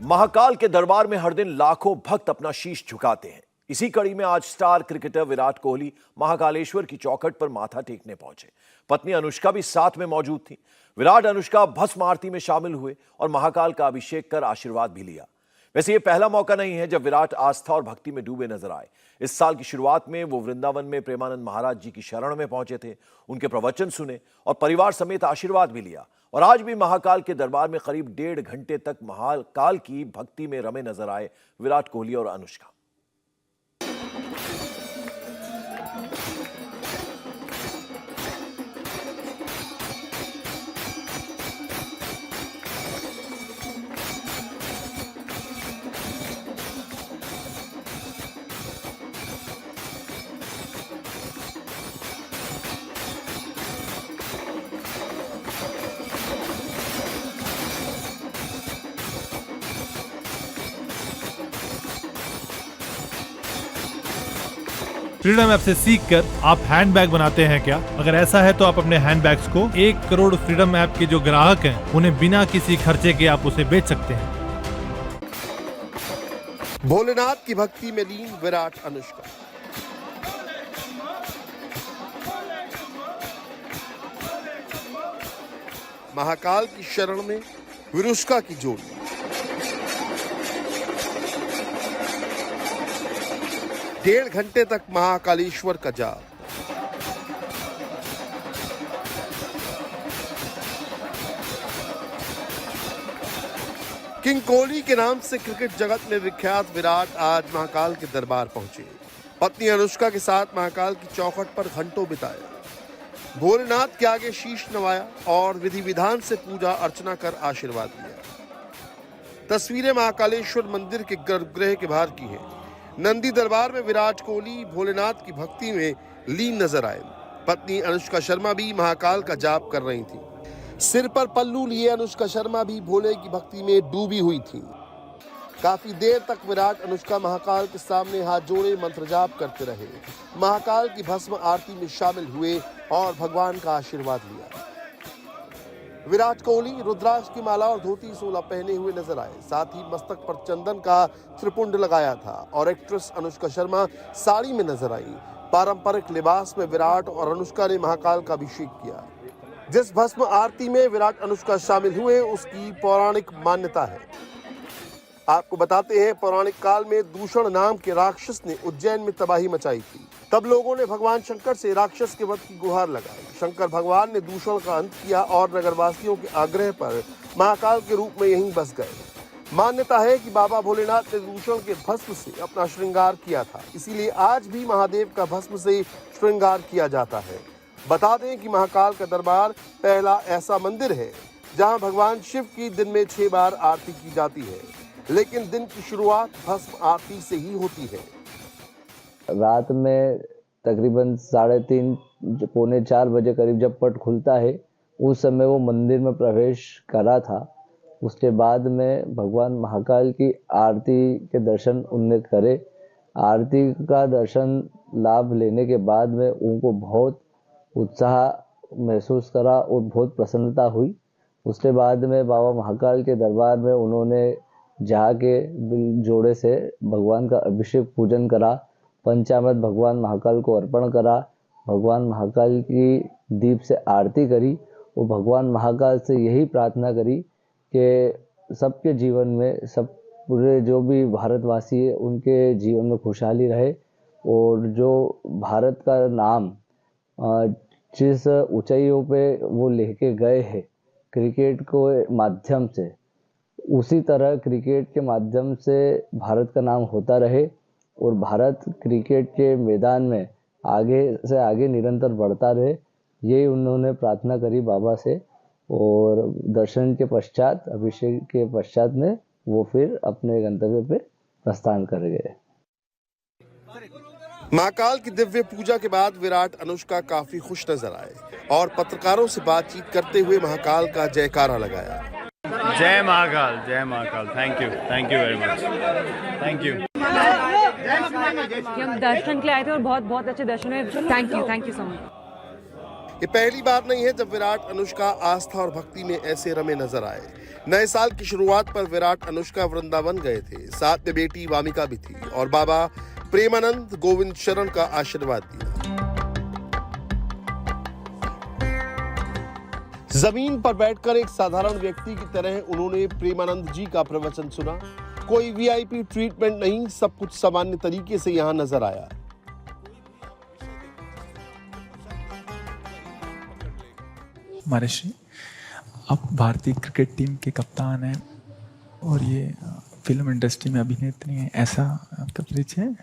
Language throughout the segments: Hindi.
महाकाल के दरबार में हर दिन लाखों भक्त अपना शीश झुकाते हैं। इसी कड़ी में आज स्टार क्रिकेटर विराट कोहली महाकालेश्वर की चौखट पर माथा टेकने पहुंचे। पत्नी अनुष्का भी साथ में मौजूद थी। विराट अनुष्का भस्म आरती में शामिल हुए और महाकाल का अभिषेक कर आशीर्वाद भी लिया। वैसे ये पहला मौका नहीं है जब विराट आस्था और भक्ति में डूबे नजर आए। इस साल की शुरुआत में वो वृंदावन में प्रेमानंद महाराज जी की शरण में पहुंचे थे, उनके प्रवचन सुने और परिवार समेत आशीर्वाद भी लिया। और आज भी महाकाल के दरबार में करीब 1.5 घंटे तक महाकाल की भक्ति में रमे नजर आए विराट कोहली और अनुष्का। फ्रीडम ऐप से सीखकर आप हैंडबैग बनाते हैं क्या? अगर ऐसा है तो आप अपने हैंडबैग्स को 1 करोड़ फ्रीडम ऐप के जो ग्राहक हैं उन्हें बिना किसी खर्चे के आप उसे बेच सकते हैं। भोलेनाथ की भक्ति में लीन विराट अनुष्का। महाकाल की शरण में विरुष्का की जोड़ी। डेढ़ घंटे तक महाकालेश्वर का जाप। किंग कोहली के नाम से क्रिकेट जगत में विख्यात विराट आज महाकाल के दरबार पहुंचे। पत्नी अनुष्का के साथ महाकाल की चौखट पर घंटों बिताया। भोलेनाथ के आगे शीश नवाया और विधि विधान से पूजा अर्चना कर आशीर्वाद लिया। तस्वीरें महाकालेश्वर मंदिर के गर्भगृह के बाहर की हैं। नंदी दरबार में विराट कोहली भोलेनाथ की भक्ति में लीन नजर आए। पत्नी अनुष्का शर्मा भी महाकाल का जाप कर रही थी। सिर पर पल्लू लिए अनुष्का शर्मा भी भोले की भक्ति में डूबी हुई थी। काफी देर तक विराट अनुष्का महाकाल के सामने हाथ जोड़े मंत्र जाप करते रहे। महाकाल की भस्म आरती में शामिल हुए और भगवान का आशीर्वाद लिया। विराट कोहली रुद्राक्ष की माला और धोती सोला पहने हुए नजर आए। साथ ही मस्तक पर चंदन का त्रिपुंड लगाया था और एक्ट्रेस अनुष्का शर्मा साड़ी में नजर आई। पारंपरिक लिबास में विराट और अनुष्का ने महाकाल का अभिषेक किया। जिस भस्म आरती में विराट अनुष्का शामिल हुए उसकी पौराणिक मान्यता है। आपको बताते हैं, पौराणिक काल में दूषण नाम के राक्षस ने उज्जैन में तबाही मचाई थी। तब लोगों ने भगवान शंकर से राक्षस के वध की गुहार लगाई। शंकर भगवान ने दूषण का अंत किया और नगरवासियों के आग्रह पर महाकाल के रूप में यहीं बस गए। मान्यता है कि बाबा भोलेनाथ ने दूषण के भस्म से अपना श्रृंगार किया था, इसीलिए आज भी महादेव का भस्म से श्रृंगार किया जाता है। बता दें कि महाकाल का दरबार पहला ऐसा मंदिर है जहां भगवान शिव की दिन में 6 बार आरती की जाती है, लेकिन दिन की शुरुआत भस्म आरती से ही होती है। रात में तकरीबन 3:30 पौने 4 बजे करीब जब पट खुलता है, उस समय वो मंदिर में प्रवेश करा था। उसके बाद में भगवान महाकाल की आरती के दर्शन उनने करे। आरती का दर्शन लाभ लेने के बाद में उनको बहुत उत्साह महसूस करा और बहुत प्रसन्नता हुई। उसके बाद में बाबा महाकाल के दरबार में उन्होंने जाके जोड़े से भगवान का अभिषेक पूजन करा। पंचामृत भगवान महाकाल को अर्पण करा। भगवान महाकाल की दीप से आरती करी और भगवान महाकाल से यही प्रार्थना करी कि सबके जीवन में, सब पूरे जो भी भारतवासी है उनके जीवन में खुशहाली रहे और जो भारत का नाम जिस ऊंचाइयों पे वो लेके गए हैं क्रिकेट को माध्यम से, उसी तरह क्रिकेट के माध्यम से भारत का नाम होता रहे और भारत क्रिकेट के मैदान में आगे से आगे निरंतर बढ़ता रहे। यही उन्होंने प्रार्थना करी बाबा से और दर्शन के पश्चात, अभिषेक के पश्चात में वो फिर अपने गंतव्य पे प्रस्थान कर गए। महाकाल की दिव्य पूजा के बाद विराट अनुष्का काफी खुश नजर आए और पत्रकारों से बातचीत करते हुए महाकाल का जयकारा लगाया। जय Mahakal, thank you very much, thank you. हम दर्शन के लिए आए थे और बहुत बहुत अच्छे दर्शन हुए। Thank you so much. ये पहली बार नहीं है जब विराट अनुष्का आस्था और भक्ति में ऐसे रमे नजर आए। नए साल की शुरुआत पर विराट अनुष्का वृंदावन गए थे। साथ में बेटी वामिका भी थी और बाबा प्रेमानंद गोविंद शरण का आशीर्वाद दिया। जमीन पर बैठकर एक साधारण व्यक्ति की तरह उन्होंने प्रेमानंद जी का प्रवचन सुना। कोई वीआईपी ट्रीटमेंट नहीं, सब कुछ सामान्य तरीके से यहां नजर आया। महर्षि, आप भारतीय क्रिकेट टीम के कप्तान हैं और ये फिल्म इंडस्ट्री में अभिनेत्री हैं, ऐसा आपका परिचय है?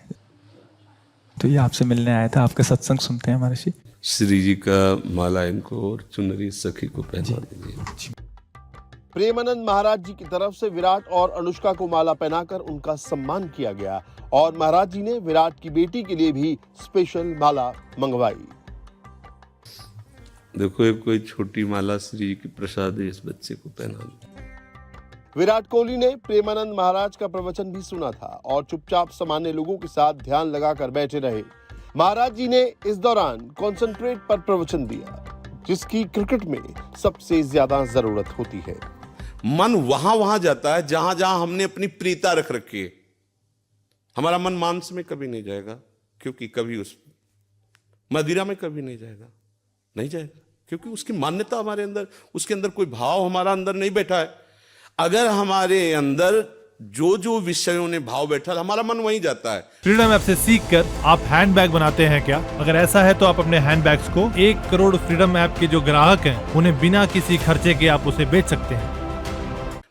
तो ये आपसे मिलने आया था, आपका सत्संग सुनते हैं महर्षि। श्री जी का माला इनको और चुनरी सखी को पहना दीजिए। प्रेमानंद महाराज जी की तरफ से विराट और अनुष्का को माला पहनाकर उनका सम्मान किया गया और महाराज जी ने विराट की बेटी के लिए भी स्पेशल माला मंगवाई। देखो, एक कोई छोटी माला श्री जी की प्रसाद है, इस बच्चे को पहना दो। विराट कोहली ने प्रेमानंद महाराज का प्रवचन भी सुना था और चुपचाप सामान्य लोगों के साथ ध्यान लगाकर बैठे रहे। महाराज जी ने इस दौरान कॉन्सेंट्रेट पर प्रवचन दिया, जिसकी क्रिकेट में सबसे ज्यादा जरूरत होती है। मन वहां जाता है जहां जहां हमने अपनी प्रीता रख रखी है। हमारा मन मांस में कभी नहीं जाएगा, क्योंकि कभी उस मदिरा में कभी नहीं जाएगा, नहीं जाएगा, क्योंकि उसकी मान्यता हमारे अंदर, उसके अंदर कोई भाव हमारा अंदर नहीं बैठा है। अगर हमारे अंदर जो जो विषयों ने भाव बैठा, हमारा मन वहीं जाता है। फ्रीडम ऐप से सीखकर आप हैंडबैग बनाते हैं क्या? अगर ऐसा है तो आप अपने हैंडबैग्स को 1 करोड़ फ्रीडम ऐप के जो ग्राहक हैं उन्हें बिना किसी खर्चे के आप उसे बेच सकते हैं।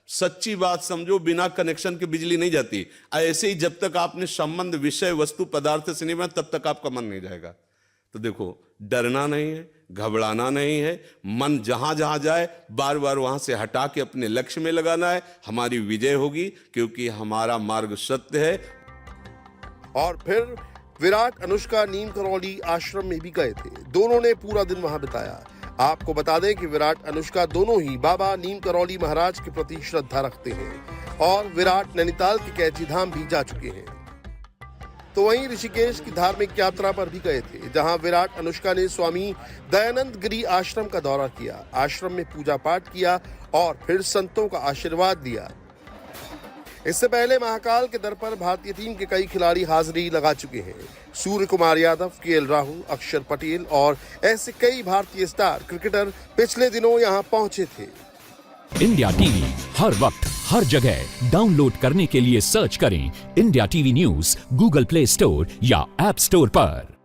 सच्ची बात समझो, बिना कनेक्शन के बिजली नहीं जाती। ऐसे ही जब तक आपने संबंध विषय वस्तु पदार्थ से नहीं बना, तब तक आपका मन नहीं जाएगा। तो देखो, डरना नहीं है, घबराना नहीं है, मन जहां जहां जाए बार बार वहां से हटा के अपने लक्ष्य में लगाना है। हमारी विजय होगी, क्योंकि हमारा मार्ग सत्य है। और फिर विराट अनुष्का नीम करौली आश्रम में भी गए थे। दोनों ने पूरा दिन वहां बिताया। आपको बता दें कि विराट अनुष्का दोनों ही बाबा नीम करौली महाराज के प्रति श्रद्धा रखते हैं और विराट नैनीताल के कैची धाम भी जा चुके हैं। तो वहीं ऋषिकेश की धार्मिक यात्रा पर भी गए थे, जहां विराट अनुष्का ने स्वामी दयानंद गिरी आश्रम का दौरा किया, आश्रम में पूजा पाठ किया और फिर संतों का आशीर्वाद दिया। इससे पहले महाकाल के दर पर भारतीय टीम के कई खिलाड़ी हाजिरी लगा चुके हैं। सूर्य कुमार यादव, केएल राहुल, अक्षर पटेल और ऐसे कई भारतीय स्टार क्रिकेटर पिछले दिनों यहां पहुंचे थे। इंडिया टीवी हर वक्त हर जगह डाउनलोड करने के लिए सर्च करें India TV news Google play store या ऐप स्टोर पर।